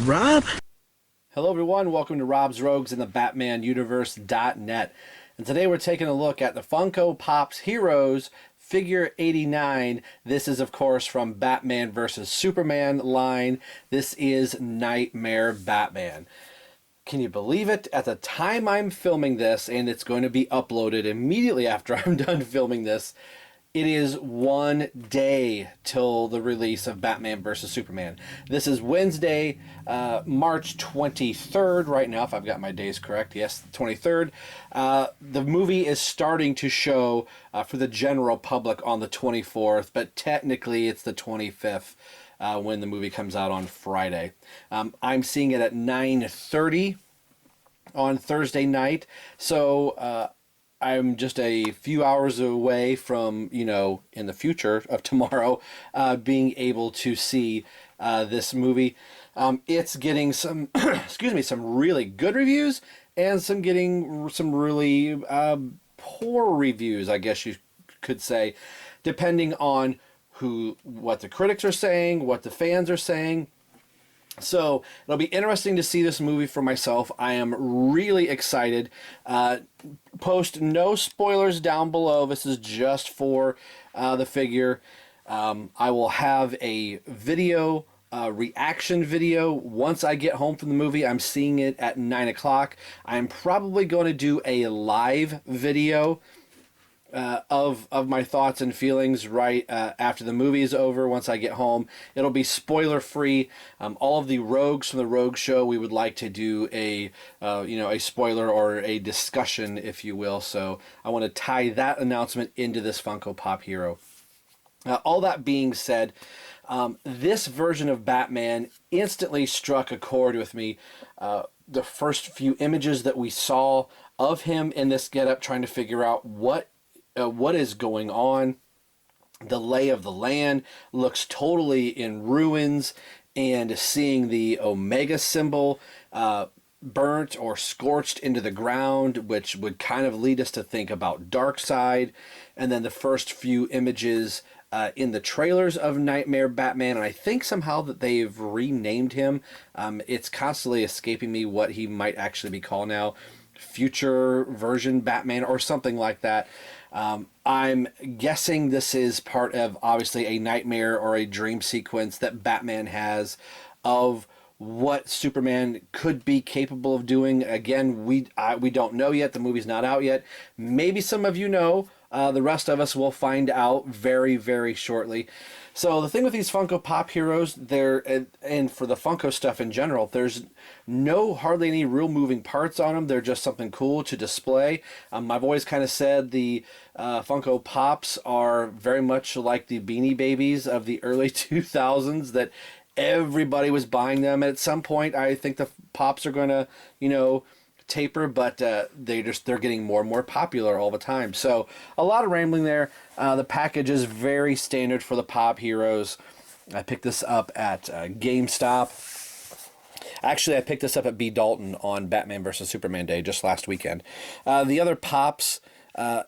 Rob? Hello everyone, welcome to Rob's Rogues in the Batman Universe.net. And today we're taking a look at the Funko Pop's Heroes Figure 89. This is of course from Batman vs. Superman line. This is Knightmare Batman. Can you believe it? At the time I'm filming this, and it's going to be uploaded immediately after I'm done filming this, it is 1 day till the release of Batman vs. Superman. This is Wednesday, March 23rd right now, if I've got my days correct. Yes, 23rd. The movie is starting to show for the general public on the 24th, but technically it's the 25th when the movie comes out on Friday. I'm seeing it at 9:30 on Thursday night, so I'm just a few hours away from, in the future of tomorrow, being able to see this movie. It's getting some, some really good reviews and some really poor reviews, I guess you could say, depending on what the critics are saying, what the fans are saying. So it'll be interesting to see this movie for myself. I am really excited. Post no spoilers down below. This is just for the figure. I will have a video, reaction video, once I get home from the movie. I'm seeing it at 9 o'clock. I'm probably going to do a live video of my thoughts and feelings right after the movie is over. Once I get home, it'll be spoiler free. All of the rogues from the Rogue Show, we would like to do a spoiler or a discussion, if you will. So I want to tie that announcement into this Funko Pop hero. All that being said, this version of Batman instantly struck a chord with me. The first few images that we saw of him in this getup, trying to figure out what is going on. The lay of the land looks totally in ruins, and seeing the Omega symbol burnt or scorched into the ground, which would kind of lead us to think about Darkseid. And then the first few images in the trailers of Knightmare Batman, and I think somehow that they've renamed him. It's constantly escaping me what he might actually be called now. Future version Batman or something like that. I'm guessing this is part of obviously a nightmare or a dream sequence that Batman has of what Superman could be capable of doing. Again, we don't know yet. The movie's not out yet. Maybe some of you know. The rest of us will find out very, very shortly. So the thing with these Funko Pop heroes, and for the Funko stuff in general, there's hardly any real moving parts on them. They're just something cool to display. I've always kind of said the Funko Pops are very much like the Beanie Babies of the early 2000s, that everybody was buying them. And at some point, I think the Pops are going to, taper, but they're getting more and more popular all the time. So a lot of rambling there. The package is very standard for the Pop heroes. I picked this up at GameStop. Actually, I picked this up at B. Dalton on Batman vs. Superman Day just last weekend. The other Pops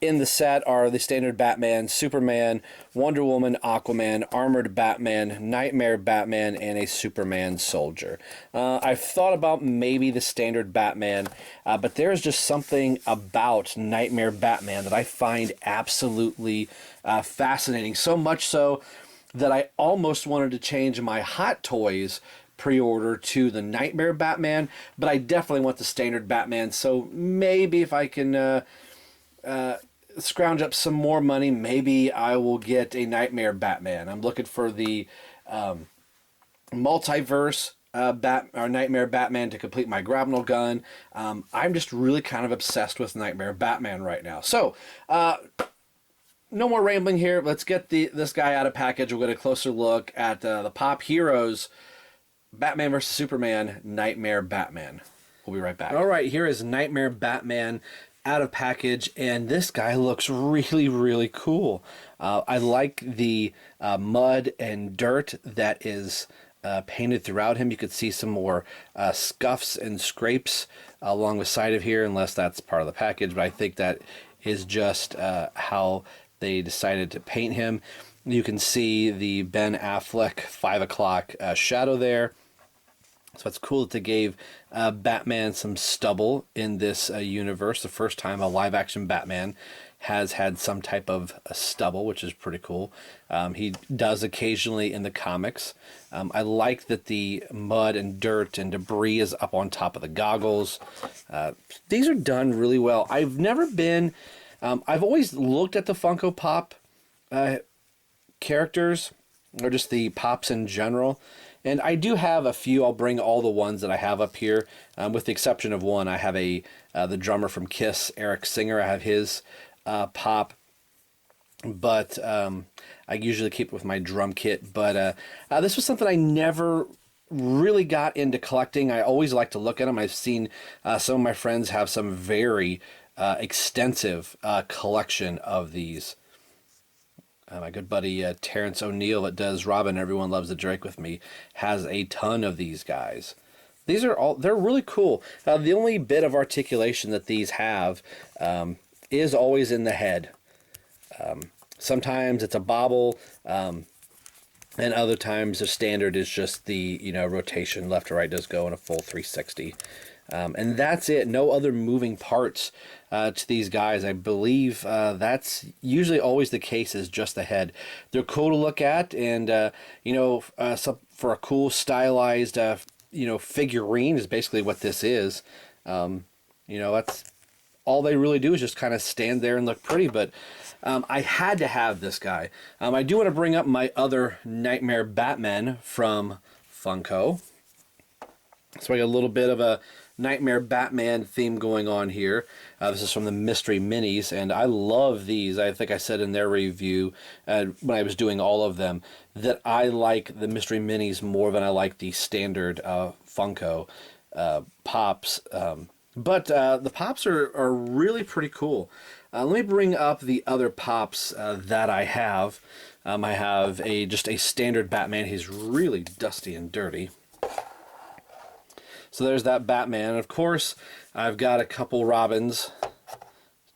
in the set are the standard Batman, Superman, Wonder Woman, Aquaman, Armored Batman, Knightmare Batman, and a Superman soldier. I've thought about maybe the standard Batman, but there's just something about Knightmare Batman that I find absolutely fascinating. So much so that I almost wanted to change my Hot Toys pre-order to the Knightmare Batman, but I definitely want the standard Batman. So maybe if I can scrounge up some more money, maybe I will get a Knightmare Batman. I'm looking for the multiverse or Knightmare Batman to complete my grapnel gun. I'm just really kind of obsessed with Knightmare Batman right now. So no more rambling here. Let's get this guy out of package. We'll get a closer look at the Pop Heroes Batman vs. Superman Knightmare Batman. We'll be right back. All right, here is Knightmare Batman out of package, and this guy looks really, really cool. I like the mud and dirt that is painted throughout him. You could see some more scuffs and scrapes along the side of here, unless that's part of the package, but I think that is just how they decided to paint him. You can see the Ben Affleck 5 o'clock shadow there. So it's cool that they gave Batman some stubble in this universe. The first time a live-action Batman has had some type of stubble, which is pretty cool. He does occasionally in the comics. I like that the mud and dirt and debris is up on top of the goggles. These are done really well. I've never been... I've always looked at the Funko Pop characters, or just the Pops in general, and I do have a few. I'll bring all the ones that I have up here, with the exception of one. I have the drummer from Kiss, Eric Singer. I have his Pop, but I usually keep it with my drum kit. But this was something I never really got into collecting. I always like to look at them. I've seen some of my friends have some very extensive collection of these. My good buddy Terrence O'Neill that does Robin, Everyone Loves the Drake with me, has a ton of these guys. These are all, they're really cool. The only bit of articulation that these have is always in the head. Sometimes it's a bobble, and other times the standard is just the, rotation left to right does go in a full 360. And that's it. No other moving parts to these guys. I believe that's usually always the case, is just the head. They're cool to look at, and for a cool stylized figurine is basically what this is. That's all they really do, is just kind of stand there and look pretty. But I had to have this guy. I do want to bring up my other Knightmare Batman from Funko. So I got a little bit of a Knightmare Batman theme going on here. This is from the Mystery Minis, and I love these. I think I said in their review when I was doing all of them that I like the Mystery Minis more than I like the standard Funko Pops. But the Pops are really pretty cool. Let me bring up the other Pops that I have. I have just a standard Batman. He's really dusty and dirty. So there's that Batman. And of course, I've got a couple Robins.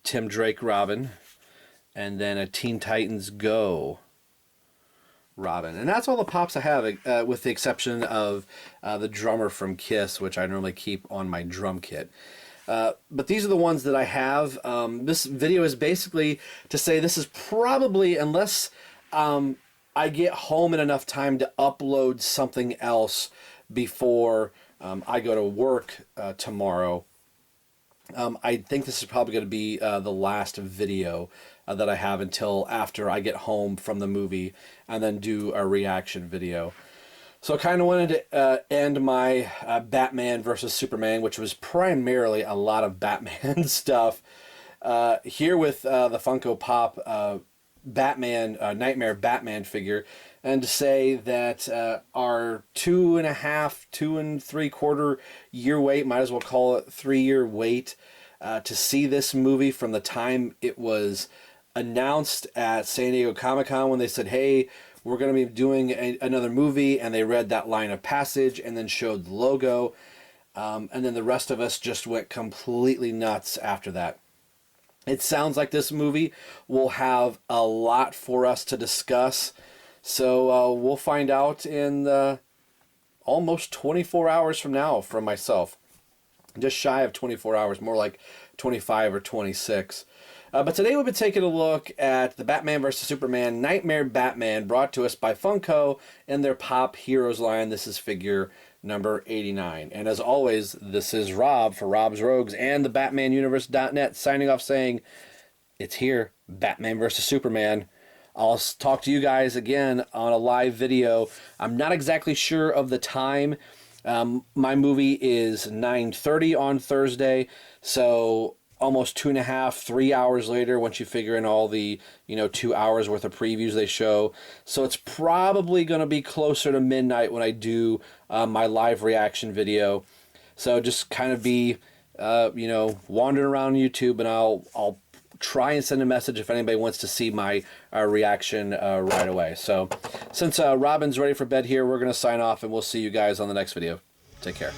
Tim Drake Robin. And then a Teen Titans Go Robin. And that's all the Pops I have, with the exception of the drummer from Kiss, which I normally keep on my drum kit. But these are the ones that I have. This video is basically to say this is probably, unless I get home in enough time to upload something else before I go to work tomorrow, I think this is probably going to be the last video that I have until after I get home from the movie, and then do a reaction video. So I kind of wanted to end my Batman versus Superman, which was primarily a lot of Batman stuff, here with the Funko Pop Batman, Knightmare Batman figure, and to say that our 2.5, 2 3/4 year wait, might as well call it 3-year wait, to see this movie from the time it was announced at San Diego Comic-Con, when they said, hey, we're going to be doing another movie, and they read that line of passage and then showed the logo, and then the rest of us just went completely nuts after that. It sounds like this movie will have a lot for us to discuss, so we'll find out in almost 24 hours from now from myself. Just shy of 24 hours, more like 25 or 26. But today we'll be taking a look at the Batman vs. Superman Knightmare Batman, brought to us by Funko in their Pop Heroes line. This is figure number 89. And as always, this is Rob for Rob's Rogues and the BatmanUniverse.net, signing off saying, it's here, Batman vs. Superman. I'll talk to you guys again on a live video. I'm not exactly sure of the time. My movie is 9:30 on Thursday, so almost 2.5, 3 hours later, once you figure in all the 2 hours worth of previews they show. So it's probably going to be closer to midnight when I do my live reaction video. So just kind of be wandering around YouTube, and I'll try and send a message if anybody wants to see my reaction right away. So since Robin's ready for bed here, we're going to sign off, and we'll see you guys on the next video. Take care.